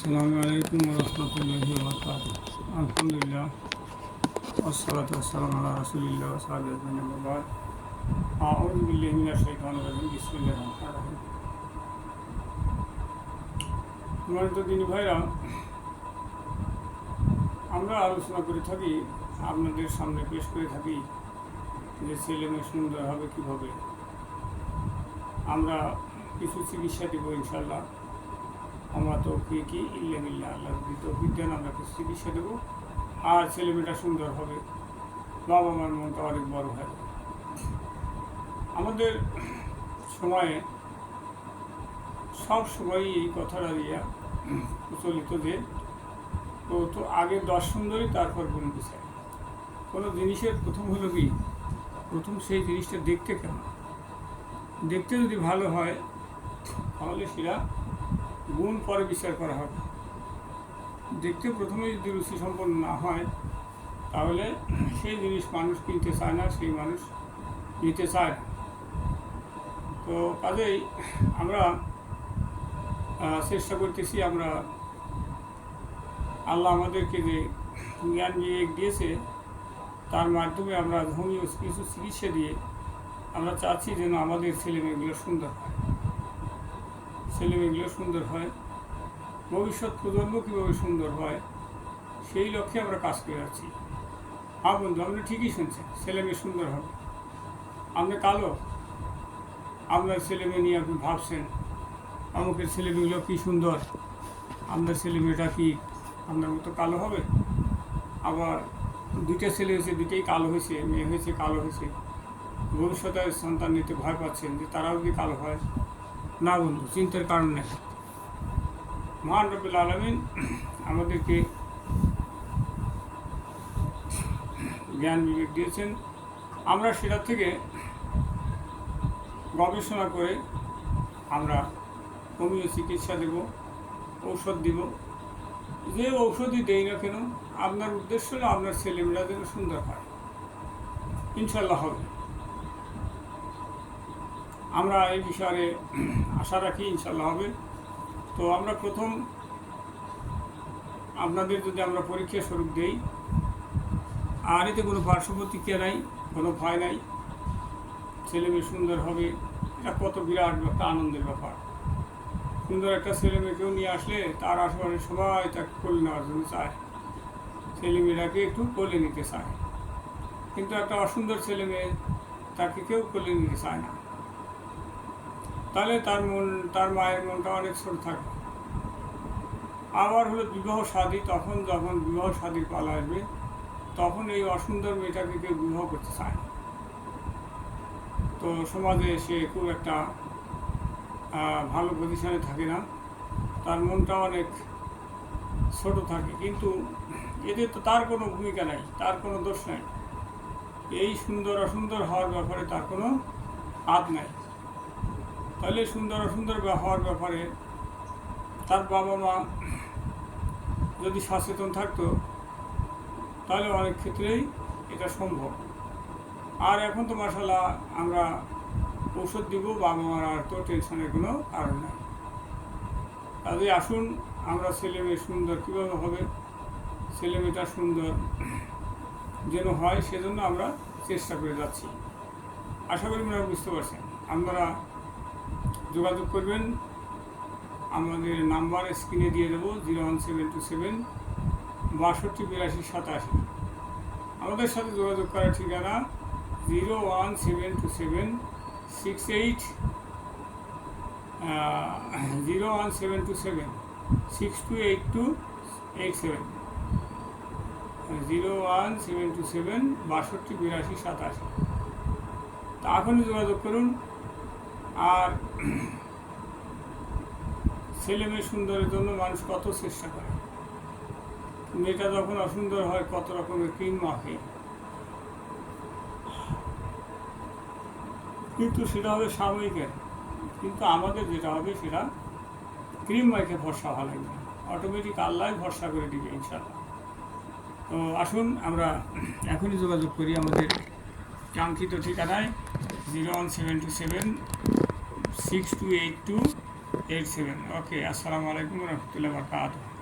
আসসালামু আলাইকুম ওয়া রাহমাতুল্লাহি ওয়া বারাকাতুহু। আলহামদুলিল্লাহ ওয়াসসালাতু ওয়াসসালামু আলা রাসূলিল্লাহ ওয়া সাহবিহি আজমাইন আম্মা বা'দ। আউযু বিল্লাহি মিনাশ শাইতানির রাজিম। বিসমিল্লাহির রহমানির রহিম। সম্মানিত দিনী ভাইরা, আমরা আলোচনা করে থাকি, আপনাদের সামনে পেশ করে থাকি যে ছেলে মেয়ে সুন্দর হবে কীভাবে। আমরা কিছু চিকিৎসা দেব ইনশাল্লাহ। আমরা তো কি ইল্লা বিল্লাহ, আল্লাহর তৌফিক দেন, আমরা কিছু চিকিৎসা দেবো আর ছেলেমেয়েটা সুন্দর হবে, বাবা মার মনটা অনেক বড় হয়। আমাদের সময়ে সব সময় এই কথাটা দিয়া প্রচলিত যে তো আগে 10 সুন্দরী তারপর কোনো বিচার। কোনো জিনিসের প্রথম হলো কি, প্রথম সেই জিনিসটা দেখতে কেমন। দেখতে যদি ভালো হয় তাহলে সেটা গুণ পরে বিচার করা হবে। দেখতে প্রথমে যদি রুচি সম্পন্ন না হয় তাহলে সেই জিনিস মানুষ কিনতে চায় না, সেই মানুষ নিতে চায় না। তো কাজেই আমরা চেষ্টা করতেছি, আমরা আল্লাহ আমাদেরকে যে জ্ঞান বিবেক দিয়েছে তার মাধ্যমে আমরা ধর্মীয় কিছু চিকিৎসা দিয়ে আমরা চাচ্ছি যেন আমাদের ছেলেমেয়েগুলো সুন্দর হয়, ছেলেমেয়েগুলো সুন্দর হয়, ভবিষ্যৎ প্রজন্ম কীভাবে সুন্দর হয় সেই লক্ষ্যে আমরা কাজ করে যাচ্ছি। হ্যাঁ বন্ধু, আপনি ঠিকই শুনছেন, ছেলেমেয়ে সুন্দর হবে। আপনি কালো, আপনার ছেলেমেয়ে নিয়ে আপনি ভাবছেন আমাদের ছেলেমেয়েগুলো কী সুন্দর, আপনার ছেলেমেয়েটা কি আপনার মতো কালো হবে? আবার দুইটা ছেলে হয়েছে, দুইটাই কালো হয়েছে, মেয়ে হয়েছে কালো হয়েছে, ভবিষ্যতে সন্তান নিতে ভয় পাচ্ছেন যে তারাও কি কালো হয়? না বন্ধু, চিন্তার কারণ নেই। মহান রব্বুল আলামিন আমাদেরকে জ্ঞান বিবেক দিয়েছেন, আমরা সেটা থেকে গবেষণা করে আমরা হোমিও চিকিৎসা দেব, ঔষধ দিব। যে ঔষধই দেই না কেন, আপনার উদ্দেশ্য হলো আপনার ছেলেমেয়েরা যেন সুন্দর হয়। ইনশাল্লাহ হবে। আমরা এই বিষয়ে আশা রাখি ইনশাল্লাহ হবে। তো আমরা প্রথম আপনাদের যদি আমরা পরীক্ষা স্বরূপ দেই, আর এতে কোনো পার্শ্ব প্রতিক্রিয়া নাই, কোনো ভয় নাই, ছেলে মেয়ে সুন্দর হবে, এটা কত বিরাট একটা আনন্দের ব্যাপার। সুন্দর একটা ছেলে মেয়েকেও নিয়ে আসলে তার আশেপাশে সবাই তাকে কোলে নেওয়ার জন্য চায়, ছেলে মেয়েরাকে একটু কোলে নিতে চায়। কিন্তু একটা অসুন্দর ছেলে মেয়ে, তাকে কেউ কোলে নিতে চায় না। তাহলে তার মায়ের মনটা অনেক ছোট থাকে। আবার হলো বিবাহ শাদী, তখন যখন বিবাহ শাদীর পালা আসবে তখন এই অসুন্দর মেয়েটাকে কেউ বিবাহ করতে চায় না। তো সমাজে সে খুব একটা ভালো পজিশনে থাকে না, তার মনটা অনেক ছোট থাকে। কিন্তু এতে তো তার কোনো ভূমিকা নাই, তার কোনো দোষ নাই। এই সুন্দর অসুন্দর হওয়ার ব্যাপারে তার কোনো হাত নাই। তাহলে সুন্দর অসুন্দর হওয়ার ব্যাপারে তার বাবা মা যদি সচেতন থাকতো তাহলে অনেক ক্ষেত্রেই এটা সম্ভব। আর এখন তো মাশাআল্লাহ আমরা ঔষধ দিব, বাবা মার আর তো টেনশনের কোনো কারণ নেই। কাজে আসুন, আমরা ছেলে মেয়ে সুন্দর কীভাবে হবে, ছেলে মেয়েটা সুন্দর যেন হয় সেজন্য আমরা চেষ্টা করে যাচ্ছি। আশা করি আপনারা বুঝতে পারছেন। আপনারা যোগাযোগ করবেন, আমাদের নাম্বার স্ক্রিনে দিয়ে দেবো 01727 62 82 87। আমাদের সাথে যোগাযোগ করার ঠিকানা 01727 68 01727 628287 01727 62 82 87। তা এখনই যোগাযোগ করুন। আর ছেলে মেয়ে সুন্দরের জন্য মানুষ কত চেষ্টা করে, মেয়েটা যখন অসুন্দর হয় কত রকমের ক্রিম মাখে, কিন্তু সেটা হবে সাময়িক। কিন্তু আমাদের যেটা হবে সেটা ক্রিম মাখে ভরসা ভালো লাগবে, অটোমেটিক আল্লাহ ভরসা করে দিবে ইনশাল্লাহ। তো আসুন আমরা এখনই যোগাযোগ করি আমাদের কাঙ্ক্ষিত ঠিকানায় 01727 628287। ওকে, আসসালামু আলাইকুম রহমতুল্লাহ বারাকাতুহু।